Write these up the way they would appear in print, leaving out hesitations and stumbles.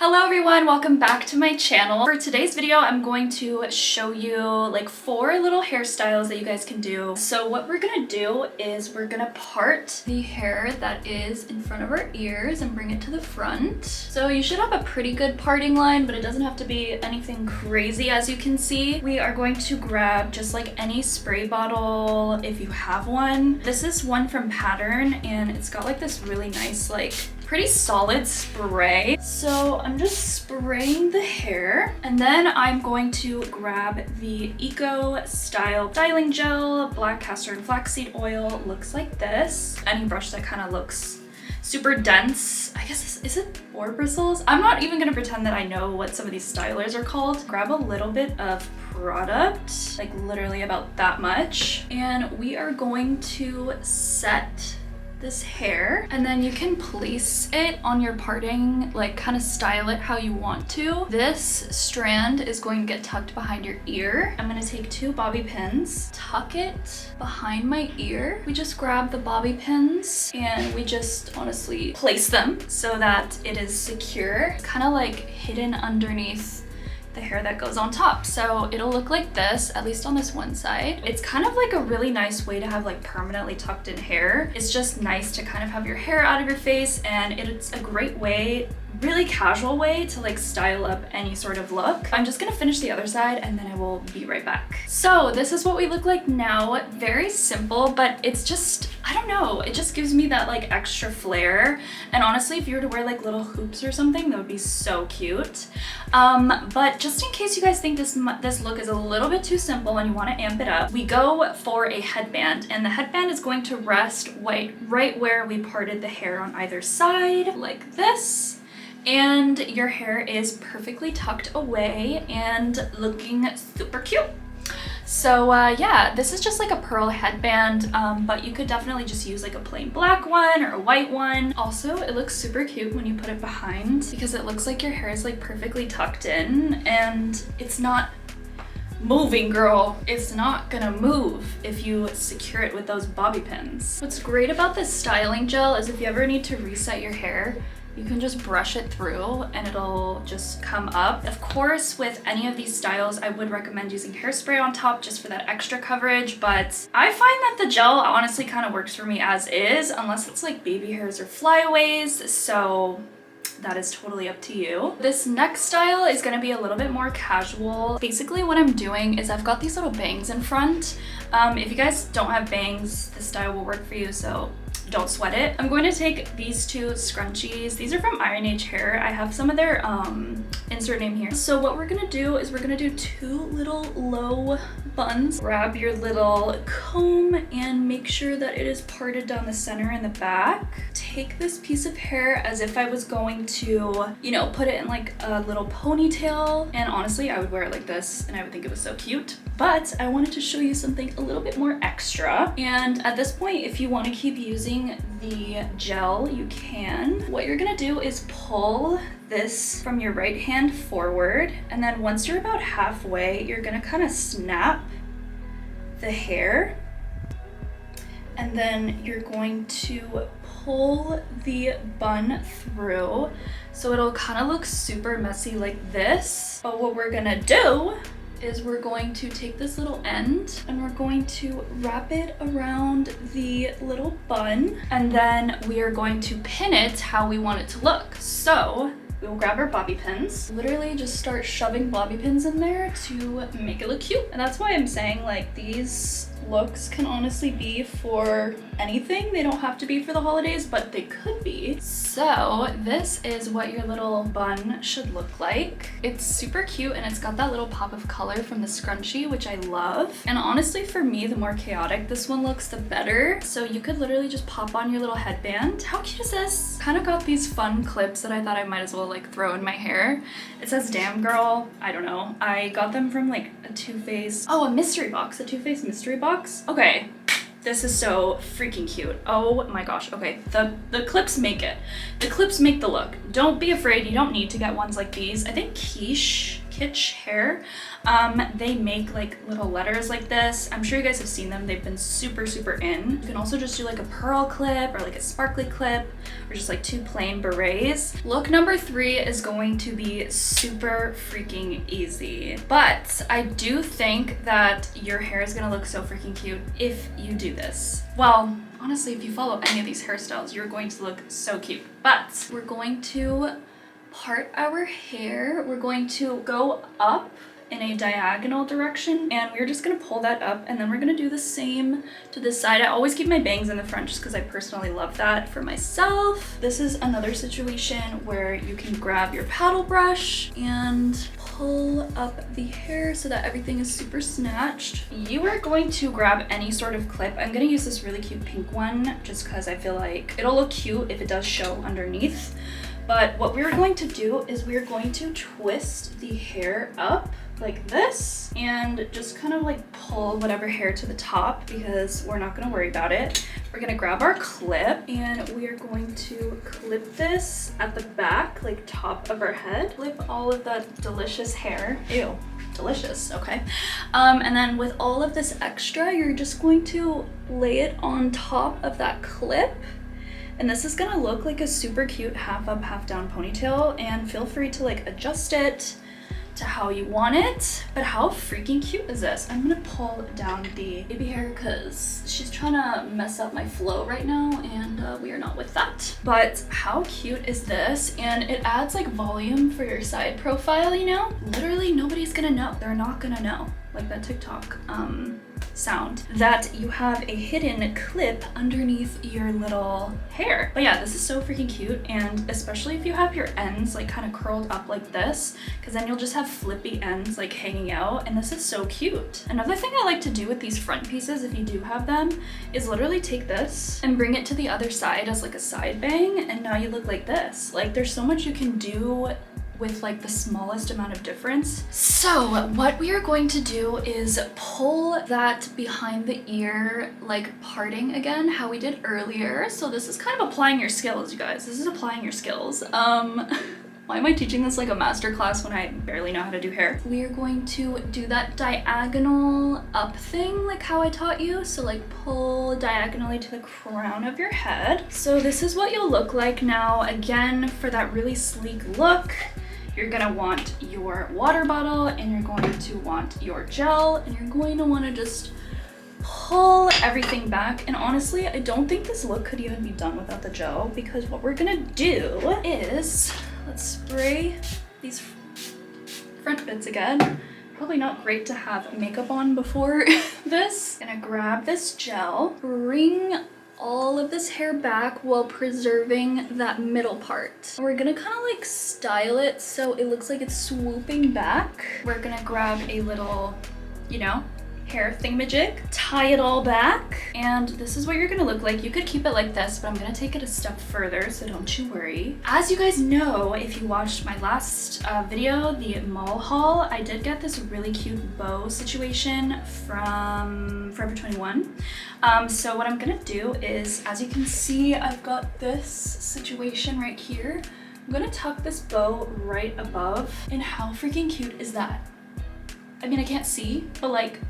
Hello everyone, welcome back to my channel. For today's video, I'm going to show you like 4 little hairstyles that you guys can do. So what we're gonna do is we're gonna part the hair that is in front of our ears and bring it to the front. So you should have a pretty good parting line, but it doesn't have to be anything crazy. As you can see, we are going to grab just like any spray bottle if you have one. This is one from Pattern and it's got like this really nice like pretty solid spray. So I'm just spraying the hair and then I'm going to grab the Eco Style styling gel, black castor and flaxseed oil. Looks like this. Any brush that kind of looks super dense. I guess, is it boar bristles? I'm not even gonna pretend that I know what some of these stylers are called. Grab a little bit of product, like literally about that much. And we are going to set this hair and then you can place it on your parting, like kind of style it how you want to. This strand is going to get tucked behind your ear. I'm going to take 2 bobby pins, tuck it behind my ear. We just grab the bobby pins and we just honestly place them so that it is secure, kind of like hidden underneath the hair that goes on top. So it'll look like this, at least on this one side. It's kind of like a really nice way to have like permanently tucked in hair. It's just nice to kind of have your hair out of your face, and it's a great way, really casual way to like style up any sort of look. I'm just gonna finish the other side and then I will be right back. So this is what we look like now. Very simple, but it's just, I don't know, it just gives me that like extra flair. And honestly, if you were to wear like little hoops or something, that would be so cute. But just in case you guys think this look is a little bit too simple and you want to amp it up, we go for a headband, and the headband is going to rest right where we parted the hair on either side, like this. And your hair is perfectly tucked away and looking super cute. So yeah, this is just like a pearl headband, but you could definitely just use like a plain black one or a white one. Also, it looks super cute when you put it behind because it looks like your hair is like perfectly tucked in and it's not moving, girl. It's not gonna move if you secure it with those bobby pins. What's great about this styling gel is if you ever need to reset your hair, you can just brush it through and it'll just come up. Of course, with any of these styles, I would recommend using hairspray on top just for that extra coverage, but I find that the gel honestly kind of works for me as is, unless it's like baby hairs or flyaways, so that is totally up to you. This next style is gonna be a little bit more casual. Basically what I'm doing is I've got these little bangs in front. If you guys don't have bangs, this style will work for you, so don't sweat it. I'm going to take these 2 scrunchies. These are from Iron Age Hair. I have some of their insert name here. So what we're gonna do is we're gonna do 2 little low buns. Grab your little comb and make sure that it is parted down the center and the back. Take this piece of hair as if I was going to, you know, put it in like a little ponytail. And honestly, I would wear it like this and I would think it was so cute. But I wanted to show you something a little bit more extra. And at this point, if you want to keep using the gel, you can. What you're gonna do is pull this from your right hand forward, and then once you're about halfway, you're gonna kind of snap the hair, and then you're going to pull the bun through so it'll kind of look super messy like this. But what we're gonna do is we're going to take this little end and we're going to wrap it around the little bun, and then we are going to pin it how we want it to look. So we will grab our bobby pins, literally just start shoving bobby pins in there to make it look cute. And that's why I'm saying like these looks can honestly be for anything. They don't have to be for the holidays, but they could be. So this is what your little bun should look like. It's super cute and it's got that little pop of color from the scrunchie, which I love. And honestly, for me, the more chaotic this one looks, the better. So you could literally just pop on your little headband. How cute is this? Kind of got these fun clips that I thought I might as well like throw in my hair. It says damn girl. I don't know. I got them from like a Too Faced, a mystery box, a Too Faced mystery box. Okay, this is so freaking cute. Oh my gosh. Okay, the clips make it. The clips make the look. Don't be afraid. You don't need to get ones like these. I think Quiche Kitsch hair. They make like little letters like this. I'm sure you guys have seen them. They've been super in. You can also just do like a pearl clip or like a sparkly clip or just like 2 plain berets. Look number 3 is going to be super freaking easy, but I do think that your hair is gonna look so freaking cute if you do this. Well, honestly, if you follow any of these hairstyles, you're going to look so cute. But we're going to part our hair. We're going to go up in a diagonal direction, and we're just gonna pull that up, and then we're gonna do the same to this side. I always keep my bangs in the front just because I personally love that for myself. This is another situation where you can grab your paddle brush and pull up the hair so that everything is super snatched. You are going to grab any sort of clip. I'm gonna use this really cute pink one just because I feel like it'll look cute if it does show underneath. But what we're going to do is we're going to twist the hair up like this and just kind of like pull whatever hair to the top because we're not gonna worry about it. We're gonna grab our clip and we are going to clip this at the back, like top of our head. Clip all of that delicious hair. Ew, delicious, okay. And then with all of this extra, you're just going to lay it on top of that clip. And this is gonna look like a super cute half up, half down ponytail, and feel free to like adjust it to how you want it. But how freaking cute is this? I'm gonna pull down the baby hair because she's trying to mess up my flow right now, and we are not with that. But how cute is this? And it adds like volume for your side profile, you know? Literally nobody's gonna know. They're not gonna know. Like that TikTok sound that you have a hidden clip underneath your little hair. But yeah, this is so freaking cute, and especially if you have your ends like kind of curled up like this, because then you'll just have flippy ends like hanging out, and this is so cute. Another thing I like to do with these front pieces, if you do have them, is literally take this and bring it to the other side as like a side bang, and now you look like this. Like there's so much you can do with like the smallest amount of difference. So what we are going to do is pull that behind the ear like parting again, how we did earlier. So this is kind of applying your skills, you guys. This is applying your skills. Why am I teaching this like a master class when I barely know how to do hair? We are going to do that diagonal up thing like how I taught you. So like pull diagonally to the crown of your head. So this is what you'll look like now. Again, for that really sleek look, you're gonna want your water bottle, and you're going to want your gel, and you're going to want to just pull everything back. And honestly, I don't think this look could even be done without the gel, because what we're gonna do is, let's spray these front bits again. Probably not great to have makeup on before this. Gonna grab this gel, bring all of this hair back while preserving that middle part. We're gonna kind of like style it so it looks like it's swooping back. We're gonna grab a little, you know, hair thingamajig, tie it all back, and this is what you're gonna look like. You could keep it like this, but I'm gonna take it a step further, so don't you worry. As you guys know, if you watched my last video, the mall haul, I did get this really cute bow situation from Forever 21. So what I'm gonna do is, as you can see, I've got this situation right here. I'm gonna tuck this bow right above, and how freaking cute is that? I mean, I can't see, but like,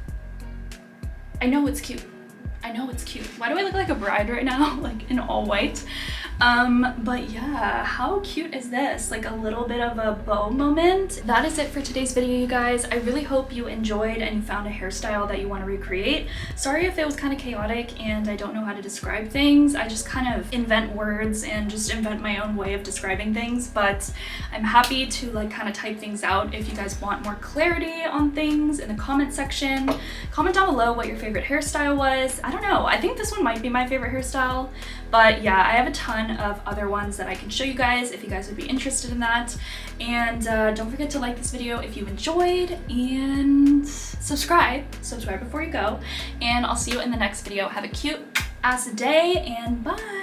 I know it's cute. I know it's cute. Why do I look like a bride right now? Like in all white. But yeah, how cute is this? Like a little bit of a bow moment. That is it for today's video, you guys. I really hope you enjoyed and you found a hairstyle that you want to recreate. Sorry if it was kind of chaotic and I don't know how to describe things. I just kind of invent words and just invent my own way of describing things, but I'm happy to like kind of type things out if you guys want more clarity on things in the comment section. Comment down below what your favorite hairstyle was. I don't know, I think this one might be my favorite hairstyle, but yeah, I have a ton of other ones that I can show you guys if you guys would be interested in that. And don't forget to like this video if you enjoyed, and subscribe before you go, and I'll see you in the next video. Have a cute ass day, and bye.